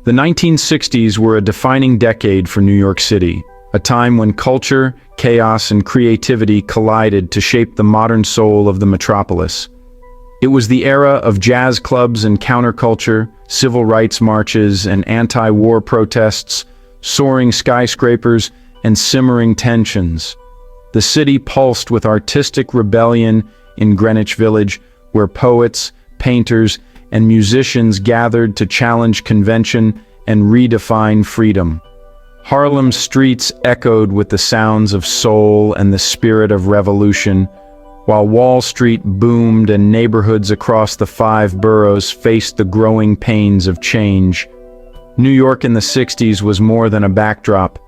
The 1960s were a defining decade for New York City, a time when culture, chaos, and creativity collided to shape the modern soul of the metropolis. It was the era of jazz clubs and counterculture, civil rights marches and anti-war protests, soaring skyscrapers, and simmering tensions. The city pulsed with artistic rebellion in Greenwich Village, where poets, painters, and musicians gathered to challenge convention and redefine freedom. Harlem's streets echoed with the sounds of soul and the spirit of revolution, while Wall Street boomed and neighborhoods across the five boroughs faced the growing pains of change. New York in the 60s was more than a backdrop.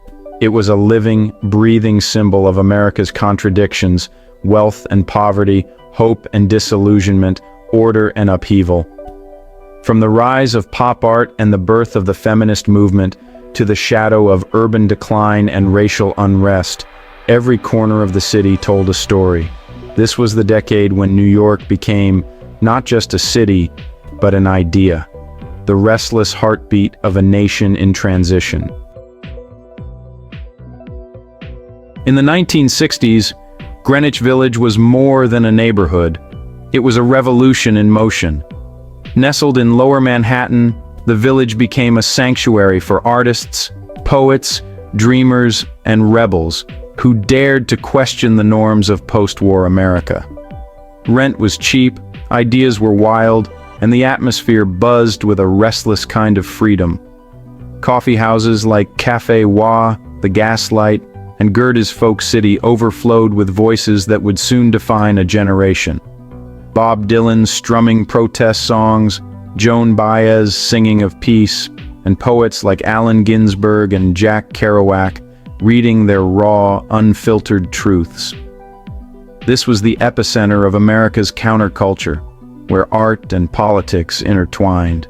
It was a living, breathing symbol of America's contradictions, wealth and poverty, hope and disillusionment, order and upheaval. From the rise of pop art and the birth of the feminist movement to the shadow of urban decline and racial unrest, every corner of the city told a story. This was the decade when New York became not just a city, but an idea, the restless heartbeat of a nation in transition. In the 1960s, Greenwich Village was more than a neighborhood. It was a revolution in motion. Nestled in Lower Manhattan, the village became a sanctuary for artists, poets, dreamers, and rebels who dared to question the norms of post-war America. Rent was cheap, ideas were wild, and the atmosphere buzzed with a restless kind of freedom. Coffee houses like Café Wa, The Gaslight, and Gerda's Folk City overflowed with voices that would soon define a generation. Bob Dylan strumming protest songs, Joan Baez singing of peace, and poets like Allen Ginsberg and Jack Kerouac reading their raw, unfiltered truths. This was the epicenter of America's counterculture, where art and politics intertwined.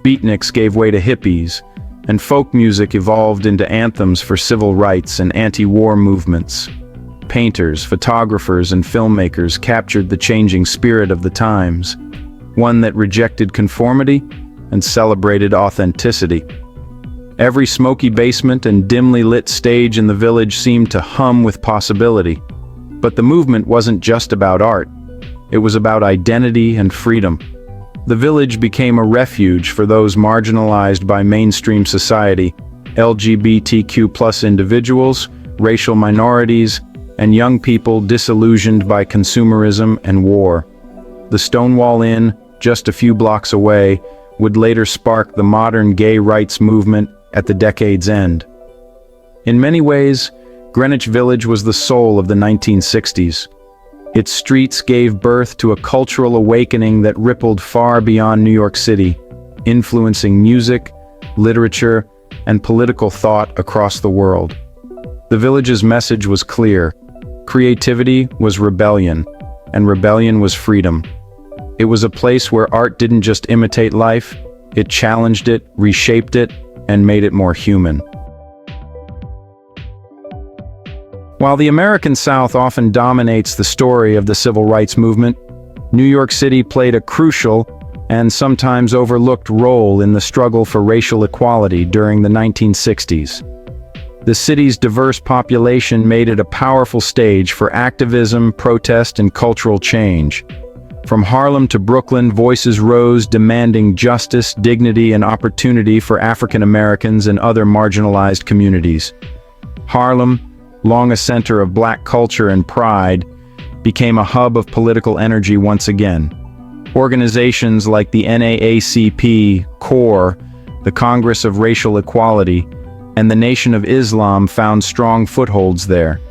Beatniks gave way to hippies, and folk music evolved into anthems for civil rights and anti-war movements. Painters, photographers, and filmmakers captured the changing spirit of the times, one that rejected conformity and celebrated authenticity. Every smoky basement and dimly lit stage in the village seemed to hum with possibility. But the movement wasn't just about art. It was about identity and freedom. The village became a refuge for those marginalized by mainstream society, LGBTQ+ individuals, racial minorities, and young people disillusioned by consumerism and war. The Stonewall Inn, just a few blocks away, would later spark the modern gay rights movement at the decade's end. In many ways, Greenwich Village was the soul of the 1960s. Its streets gave birth to a cultural awakening that rippled far beyond New York City, influencing music, literature, and political thought across the world. The village's message was clear. Creativity was rebellion, and rebellion was freedom. It was a place where art didn't just imitate life, it challenged it, reshaped it, and made it more human. While the American South often dominates the story of the civil rights movement, New York City played a crucial and sometimes overlooked role in the struggle for racial equality during the 1960s. The city's diverse population made it a powerful stage for activism, protest, and cultural change. From Harlem to Brooklyn, voices rose demanding justice, dignity, and opportunity for African Americans and other marginalized communities. Harlem, long a center of black culture and pride, became a hub of political energy once again. Organizations like the NAACP, CORE, the Congress of Racial Equality, and the Nation of Islam found strong footholds there.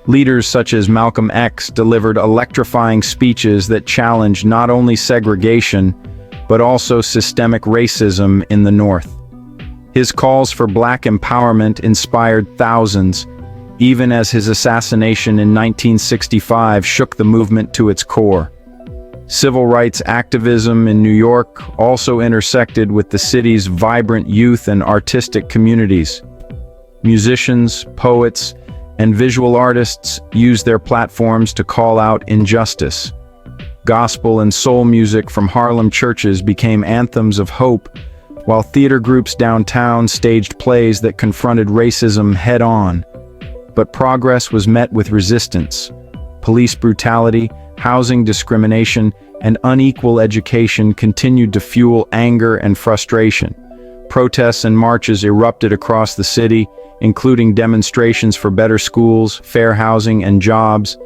Leaders such as Malcolm X delivered electrifying speeches that challenged not only segregation, but also systemic racism in the North. His calls for black empowerment inspired thousands, even as his assassination in 1965 shook the movement to its core. Civil rights activism in New York also intersected with the city's vibrant youth and artistic communities. Musicians, poets, and visual artists used their platforms to call out injustice. Gospel and soul music from Harlem churches became anthems of hope, while theater groups downtown staged plays that confronted racism head-on. But progress was met with resistance. Police brutality, housing discrimination, and unequal education continued to fuel anger and frustration. Protests and marches erupted across the city, including demonstrations for better schools, fair housing, and jobs.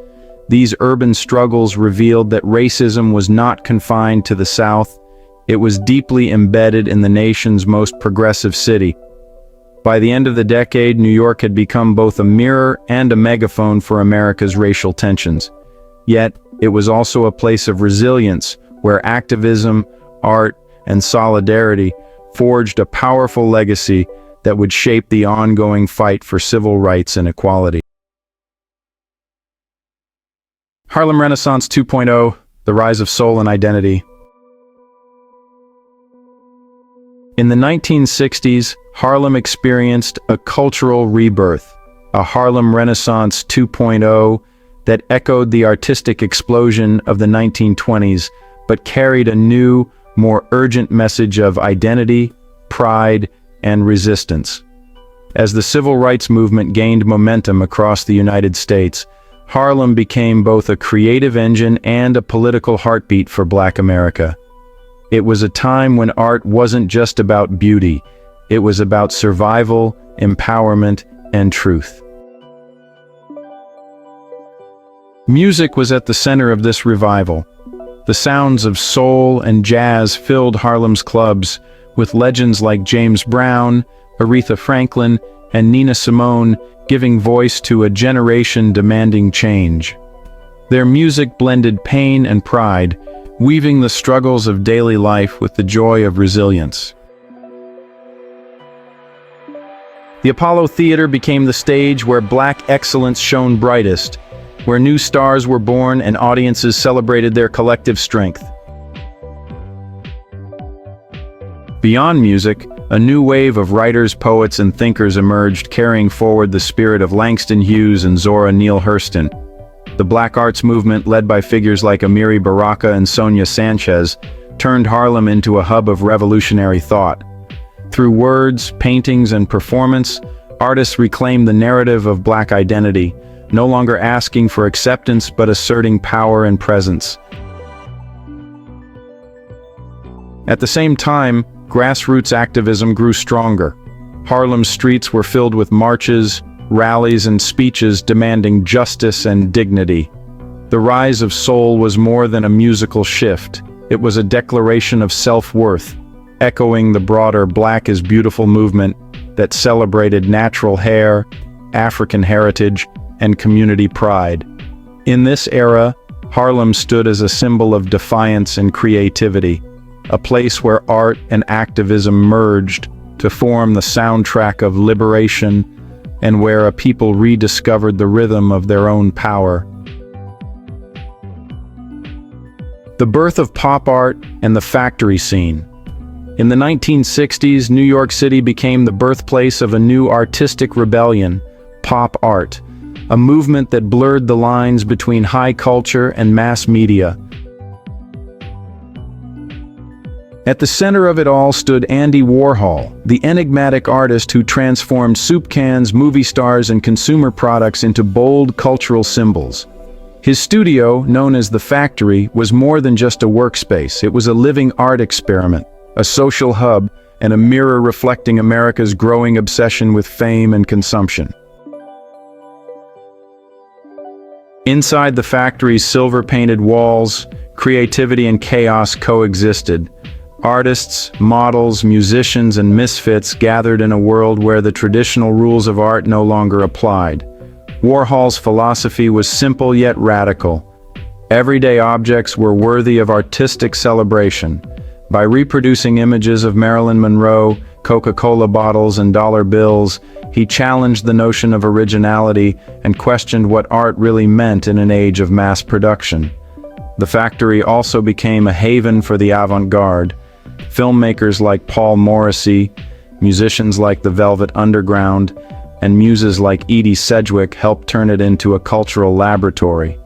These urban struggles revealed that racism was not confined to the South. It was deeply embedded in the nation's most progressive city. By the end of the decade, New York had become both a mirror and a megaphone for America's racial tensions. Yet, it was also a place of resilience, where activism, art, and solidarity forged a powerful legacy that would shape the ongoing fight for civil rights and equality. Harlem Renaissance 2.0, the rise of soul and identity. In the 1960s, Harlem experienced a cultural rebirth, a Harlem Renaissance 2.0 that echoed the artistic explosion of the 1920s, but carried a new, more urgent message of identity, pride, and resistance. As the civil rights movement gained momentum across the United States, Harlem became both a creative engine and a political heartbeat for Black America. It was a time when art wasn't just about beauty, it was about survival, empowerment, and truth. Music was at the center of this revival. The sounds of soul and jazz filled Harlem's clubs, with legends like James Brown, Aretha Franklin, and Nina Simone giving voice to a generation demanding change. Their music blended pain and pride, weaving the struggles of daily life with the joy of resilience. The Apollo Theater became the stage where Black excellence shone brightest, where new stars were born and audiences celebrated their collective strength. Beyond music, a new wave of writers, poets, and thinkers emerged, carrying forward the spirit of Langston Hughes and Zora Neale Hurston. The Black arts movement, led by figures like Amiri Baraka and Sonia Sanchez, turned Harlem into a hub of revolutionary thought. Through words, paintings, and performance, artists reclaimed the narrative of Black identity, no longer asking for acceptance but asserting power and presence. At the same time, grassroots activism grew stronger. Harlem's streets were filled with marches, rallies, and speeches demanding justice and dignity. The rise of soul was more than a musical shift. It was a declaration of self-worth, echoing the broader Black is Beautiful movement that celebrated natural hair, African heritage, and community pride. In this era, Harlem stood as a symbol of defiance and creativity, a place where art and activism merged to form the soundtrack of liberation, and where a people rediscovered the rhythm of their own power. The birth of pop art and the factory scene. In the 1960s, New York City became the birthplace of a new artistic rebellion, pop art, a movement that blurred the lines between high culture and mass media. At the center of it all stood Andy Warhol, the enigmatic artist who transformed soup cans, movie stars, and consumer products into bold cultural symbols. His studio, known as The Factory, was more than just a workspace. It was a living art experiment, a social hub, and a mirror reflecting America's growing obsession with fame and consumption. Inside the factory's silver-painted walls, creativity and chaos coexisted. Artists, models, musicians, and misfits gathered in a world where the traditional rules of art no longer applied. Warhol's philosophy was simple yet radical. Everyday objects were worthy of artistic celebration. By reproducing images of Marilyn Monroe, Coca-Cola bottles, and dollar bills, he challenged the notion of originality and questioned what art really meant in an age of mass production. The factory also became a haven for the avant-garde. Filmmakers like Paul Morrissey, musicians like the Velvet Underground, and muses like Edie Sedgwick helped turn it into a cultural laboratory.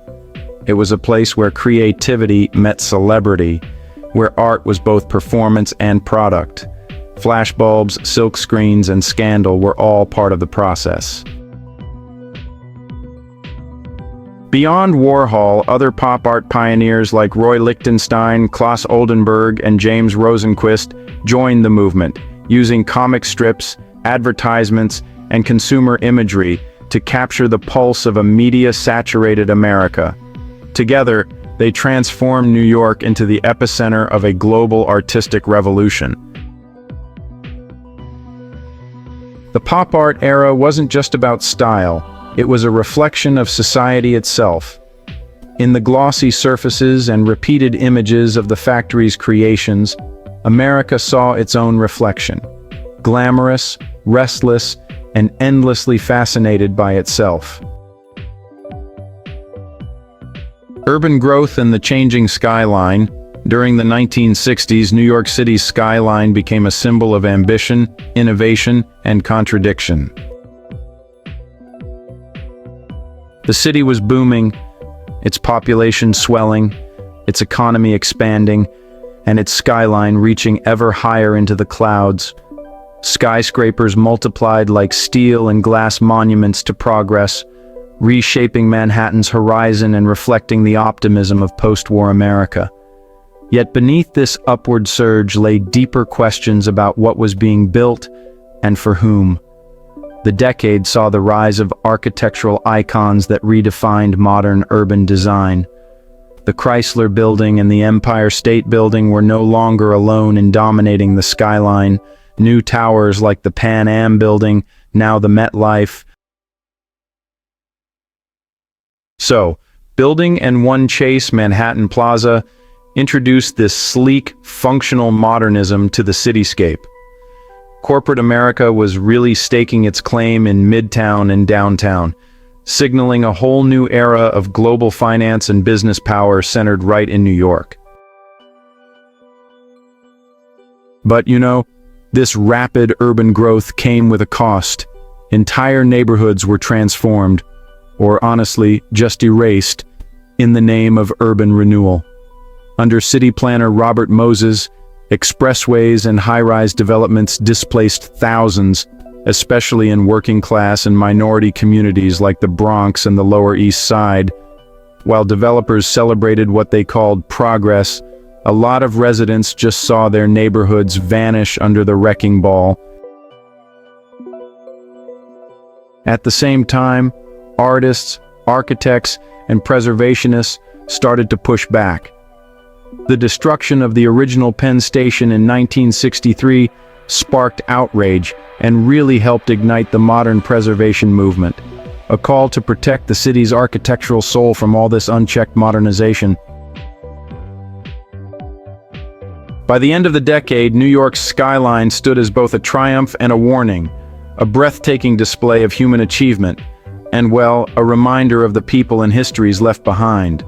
It was a place where creativity met celebrity, where art was both performance and product. Flashbulbs, silk screens, and scandal were all part of the process. Beyond Warhol, other pop art pioneers like Roy Lichtenstein, Claes Oldenburg, and James Rosenquist joined the movement, using comic strips, advertisements, and consumer imagery to capture the pulse of a media-saturated America. Together, they transformed New York into the epicenter of a global artistic revolution. The pop art era wasn't just about style, it was a reflection of society itself. In the glossy surfaces and repeated images of the factory's creations, America saw its own reflection. Glamorous, restless, and endlessly fascinated by itself. Urban growth and the changing skyline. During the 1960s, New York City's skyline became a symbol of ambition, innovation, and contradiction. The city was booming, its population swelling, its economy expanding, and its skyline reaching ever higher into the clouds. Skyscrapers multiplied like steel and glass monuments to progress, reshaping Manhattan's horizon and reflecting the optimism of post-war America. Yet beneath this upward surge lay deeper questions about what was being built and for whom. The decade saw the rise of architectural icons that redefined modern urban design. The Chrysler Building and the Empire State Building were no longer alone in dominating the skyline. New towers like the Pan Am Building, now the MetLife. So, Building and One Chase Manhattan Plaza introduced this sleek, functional modernism to the cityscape. Corporate America was really staking its claim in Midtown and downtown, signaling a whole new era of global finance and business power centered right in New York. But this rapid urban growth came with a cost. Entire neighborhoods were transformed, or honestly, just erased, in the name of urban renewal. Under city planner Robert Moses, expressways and high-rise developments displaced thousands, especially in working-class and minority communities like the Bronx and the Lower East Side. While developers celebrated what they called progress, a lot of residents just saw their neighborhoods vanish under the wrecking ball. At the same time, artists, architects, and preservationists started to push back. The destruction of the original Penn Station in 1963 sparked outrage and really helped ignite the modern preservation movement, a call to protect the city's architectural soul from all this unchecked modernization. By the end of the decade, New York's skyline stood as both a triumph and a warning, a breathtaking display of human achievement, and, well, a reminder of the people and histories left behind.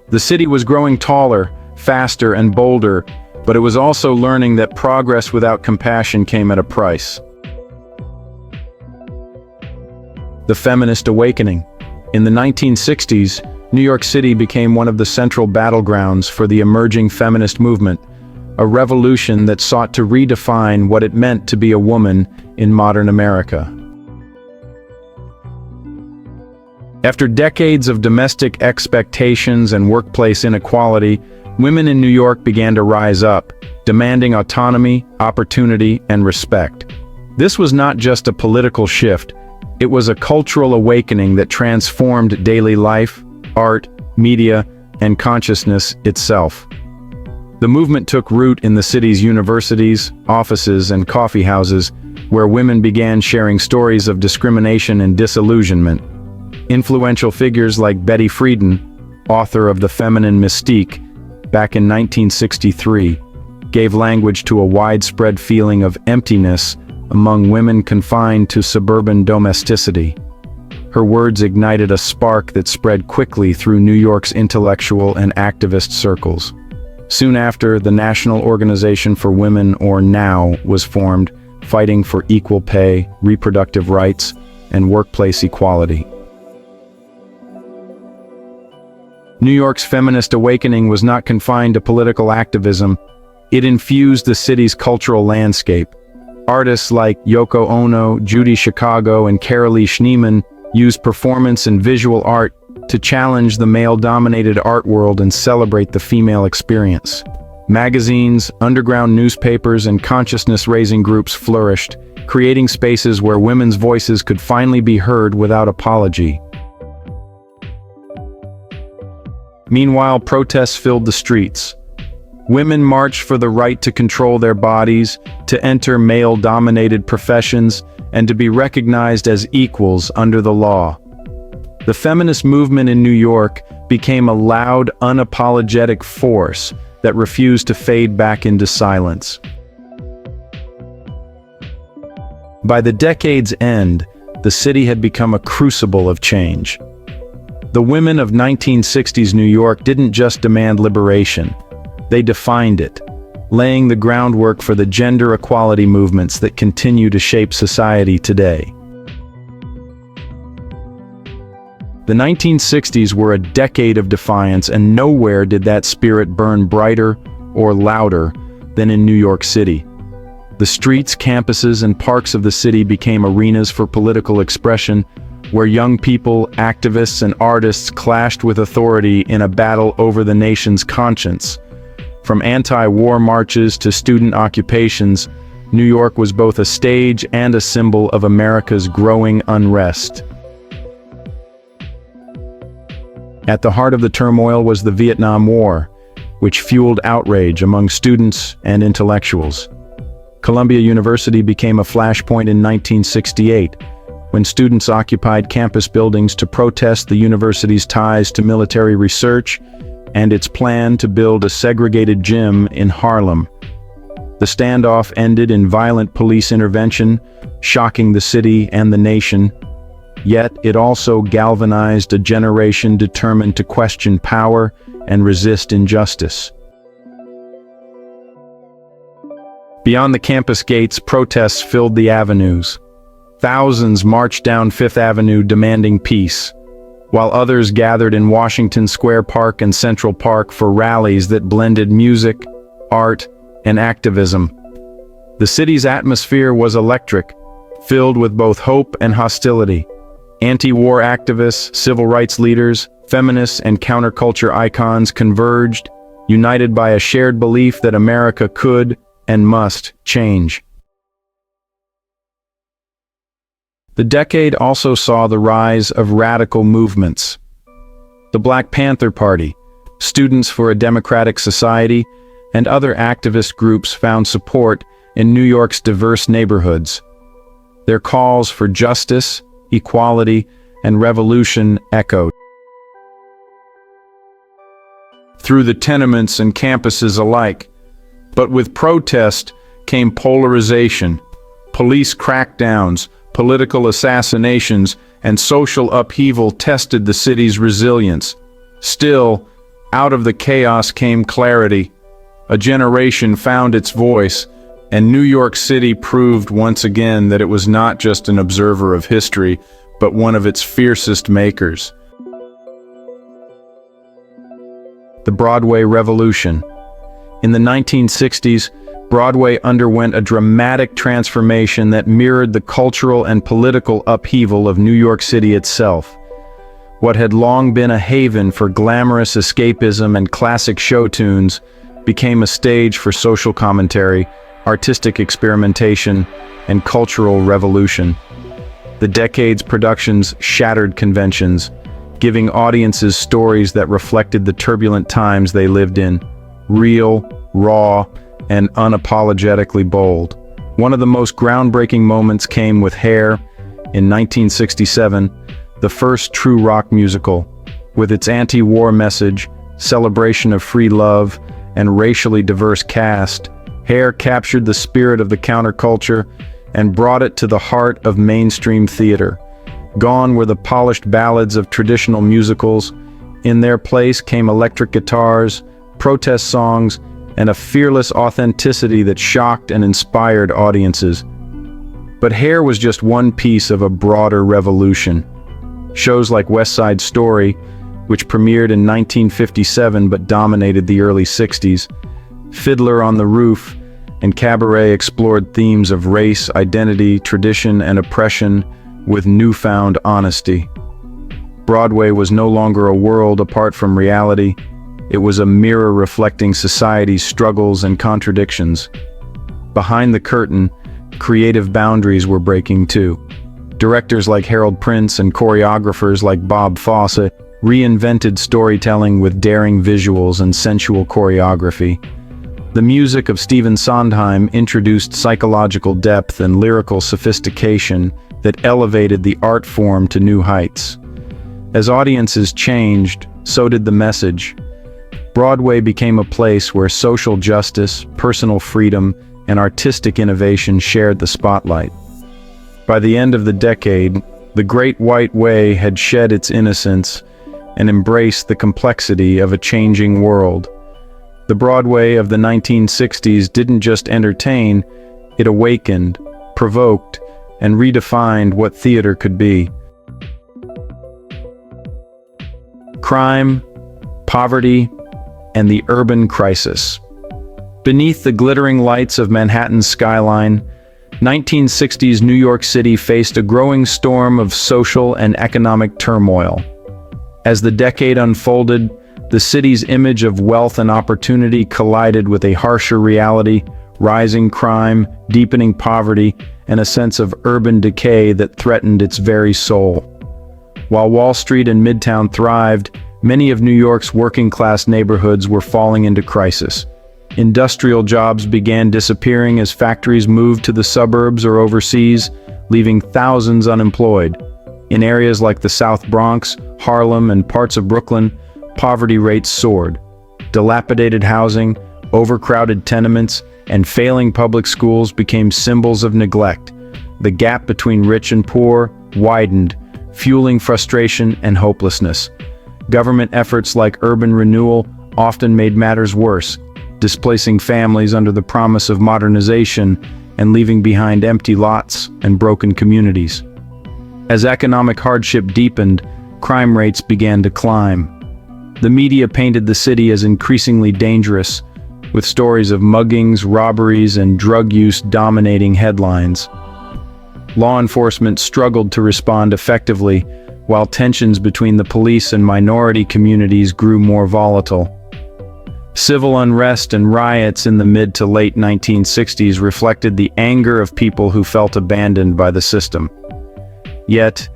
The city was growing taller, faster, and bolder, but it was also learning that progress without compassion came at a price. The feminist awakening. In the 1960s, New York City became one of the central battlegrounds for the emerging feminist movement, a revolution that sought to redefine what it meant to be a woman in modern America. After decades of domestic expectations and workplace inequality, women in New York began to rise up, demanding autonomy, opportunity, and respect. This was not just a political shift, it was a cultural awakening that transformed daily life, art, media, and consciousness itself. The movement took root in the city's universities, offices, and coffee houses, where women began sharing stories of discrimination and disillusionment. Influential figures like Betty Friedan, author of The Feminine Mystique, back in 1963, gave language to a widespread feeling of emptiness among women confined to suburban domesticity. Her words ignited a spark that spread quickly through New York's intellectual and activist circles. Soon after, the National Organization for Women, or NOW, was formed, fighting for equal pay, reproductive rights, and workplace equality. New York's feminist awakening was not confined to political activism. It infused the city's cultural landscape. Artists like Yoko Ono, Judy Chicago, and Carolee Schneemann used performance and visual art to challenge the male-dominated art world and celebrate the female experience. Magazines, underground newspapers, and consciousness-raising groups flourished, creating spaces where women's voices could finally be heard without apology. Meanwhile, protests filled the streets. Women marched for the right to control their bodies, to enter male-dominated professions, and to be recognized as equals under the law. The feminist movement in New York became a loud, unapologetic force that refused to fade back into silence. By the decade's end, the city had become a crucible of change. The women of 1960s New York didn't just demand liberation, they defined it, laying the groundwork for the gender equality movements that continue to shape society today. The 1960s were a decade of defiance, and nowhere did that spirit burn brighter or louder than in New York City. The streets, campuses, and parks of the city became arenas for political expression, where young people, activists, and artists clashed with authority in a battle over the nation's conscience. From anti-war marches to student occupations, New York was both a stage and a symbol of America's growing unrest. At the heart of the turmoil was the Vietnam War, which fueled outrage among students and intellectuals. Columbia University became a flashpoint in 1968, when students occupied campus buildings to protest the university's ties to military research and its plan to build a segregated gym in Harlem. The standoff ended in violent police intervention, shocking the city and the nation. Yet it also galvanized a generation determined to question power and resist injustice. Beyond the campus gates, protests filled the avenues. Thousands marched down Fifth Avenue demanding peace, while others gathered in Washington Square Park and Central Park for rallies that blended music, art, and activism. The city's atmosphere was electric, filled with both hope and hostility. Anti-war activists, civil rights leaders, feminists, and counterculture icons converged, united by a shared belief that America could and must change. The decade also saw the rise of radical movements. The Black Panther Party, Students for a Democratic Society, and other activist groups found support in New York's diverse neighborhoods. Their calls for justice, equality, and revolution echoed through the tenements and campuses alike. But with protest came polarization, police crackdowns, political assassinations, and social upheaval tested the city's resilience. Still, out of the chaos came clarity. A generation found its voice, and New York City proved once again that it was not just an observer of history, but one of its fiercest makers. The Broadway Revolution. In the 1960s, Broadway underwent a dramatic transformation that mirrored the cultural and political upheaval of New York City itself. What had long been a haven for glamorous escapism and classic show tunes became a stage for social commentary, artistic experimentation, and cultural revolution. The decade's productions shattered conventions, giving audiences stories that reflected the turbulent times they lived in, real, raw, and unapologetically bold. One of the most groundbreaking moments came with Hair in 1967, the first true rock musical. With its anti-war message, celebration of free love, and racially diverse cast, Hair captured the spirit of the counterculture and brought it to the heart of mainstream theater. Gone were the polished ballads of traditional musicals. In their place came electric guitars, protest songs, and a fearless authenticity that shocked and inspired audiences. But Hair was just one piece of a broader revolution. Shows like West Side Story, which premiered in 1957 but dominated the early 60s, Fiddler on the Roof, and Cabaret explored themes of race, identity, tradition, and oppression with newfound honesty. Broadway was no longer a world apart from reality. It was a mirror reflecting society's struggles and contradictions. Behind the curtain, creative boundaries were breaking too. Directors like Harold Prince and choreographers like Bob Fosse reinvented storytelling with daring visuals and sensual choreography. The music of Stephen Sondheim introduced psychological depth and lyrical sophistication that elevated the art form to new heights. As audiences changed, so did the message. Broadway became a place where social justice, personal freedom, and artistic innovation shared the spotlight. By the end of the decade, the Great White Way had shed its innocence and embraced the complexity of a changing world. The Broadway of the 1960s didn't just entertain, it awakened, provoked, and redefined what theater could be. Crime, poverty, and the urban crisis. Beneath the glittering lights of Manhattan's skyline, 1960s New York City faced a growing storm of social and economic turmoil. As the decade unfolded, the city's image of wealth and opportunity collided with a harsher reality, rising crime, deepening poverty, and a sense of urban decay that threatened its very soul. While Wall Street and Midtown thrived, many of New York's working-class neighborhoods were falling into crisis. Industrial jobs began disappearing as factories moved to the suburbs or overseas, leaving thousands unemployed. In areas like the South Bronx, Harlem, and parts of Brooklyn, poverty rates soared. Dilapidated housing, overcrowded tenements, and failing public schools became symbols of neglect. The gap between rich and poor widened, fueling frustration and hopelessness. Government efforts like urban renewal often made matters worse, displacing families under the promise of modernization and leaving behind empty lots and broken communities. As economic hardship deepened, crime rates began to climb. The media painted the city as increasingly dangerous, with stories of muggings, robberies, and drug use dominating headlines. Law enforcement struggled to respond effectively, while tensions between the police and minority communities grew more volatile. Civil unrest and riots in the mid to late 1960s reflected the anger of people who felt abandoned by the system. Yet,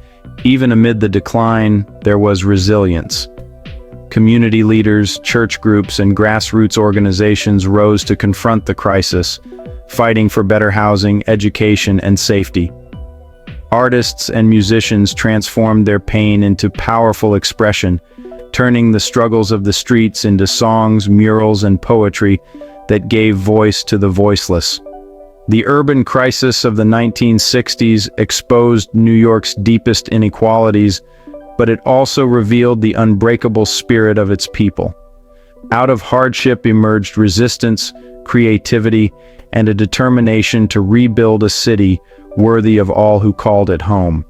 even amid the decline, there was resilience. Community leaders, church groups, and grassroots organizations rose to confront the crisis, fighting for better housing, education, and safety. Artists and musicians transformed their pain into powerful expression, turning the struggles of the streets into songs, murals, and poetry that gave voice to the voiceless. The urban crisis of the 1960s exposed New York's deepest inequalities, but it also revealed the unbreakable spirit of its people. Out of hardship emerged resistance, creativity, and a determination to rebuild a city worthy of all who called it home.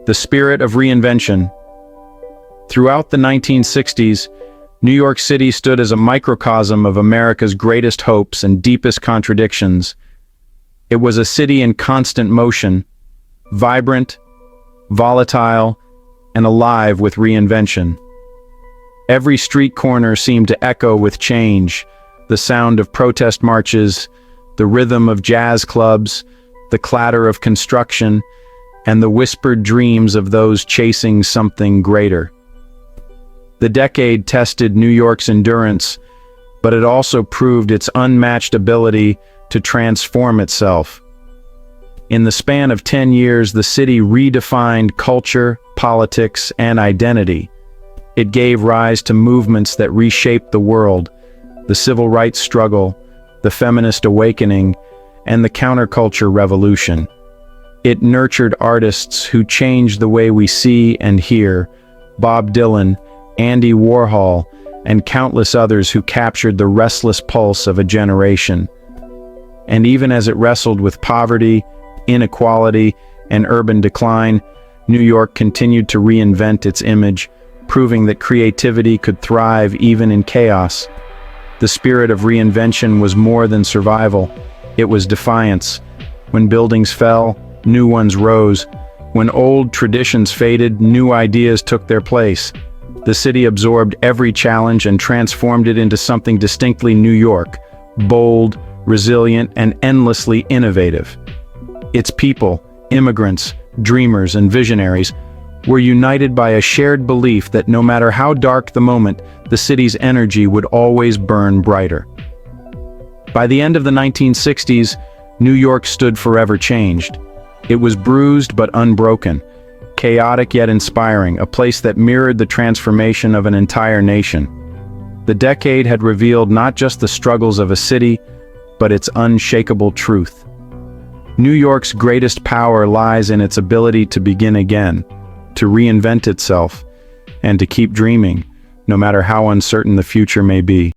The spirit of reinvention. Throughout the 1960s, New York City stood as a microcosm of America's greatest hopes and deepest contradictions. It was a city in constant motion, vibrant, volatile, and alive with reinvention. Every street corner seemed to echo with change, the sound of protest marches, the rhythm of jazz clubs, the clatter of construction, and the whispered dreams of those chasing something greater. The decade tested New York's endurance, but it also proved its unmatched ability to transform itself. In the span of 10 years, the city redefined culture, politics, and identity. It gave rise to movements that reshaped the world: the civil rights struggle, the feminist awakening, and the counterculture revolution. It nurtured artists who changed the way we see and hear: Bob Dylan, Andy Warhol, and countless others who captured the restless pulse of a generation. And even as it wrestled with poverty, inequality, and urban decline, New York continued to reinvent its image, proving that creativity could thrive even in chaos. The spirit of reinvention was more than survival. It was defiance. When buildings fell, new ones rose. When old traditions faded, new ideas took their place. The city absorbed every challenge and transformed it into something distinctly New York, bold, resilient, and endlessly innovative. Its people, immigrants, dreamers, and visionaries, were united by a shared belief that no matter how dark the moment, the city's energy would always burn brighter. By the end of the 1960s, New York stood forever changed. It was bruised but unbroken, chaotic yet inspiring, a place that mirrored the transformation of an entire nation. The decade had revealed not just the struggles of a city, but its unshakable truth. New York's greatest power lies in its ability to begin again, to reinvent itself, and to keep dreaming, no matter how uncertain the future may be.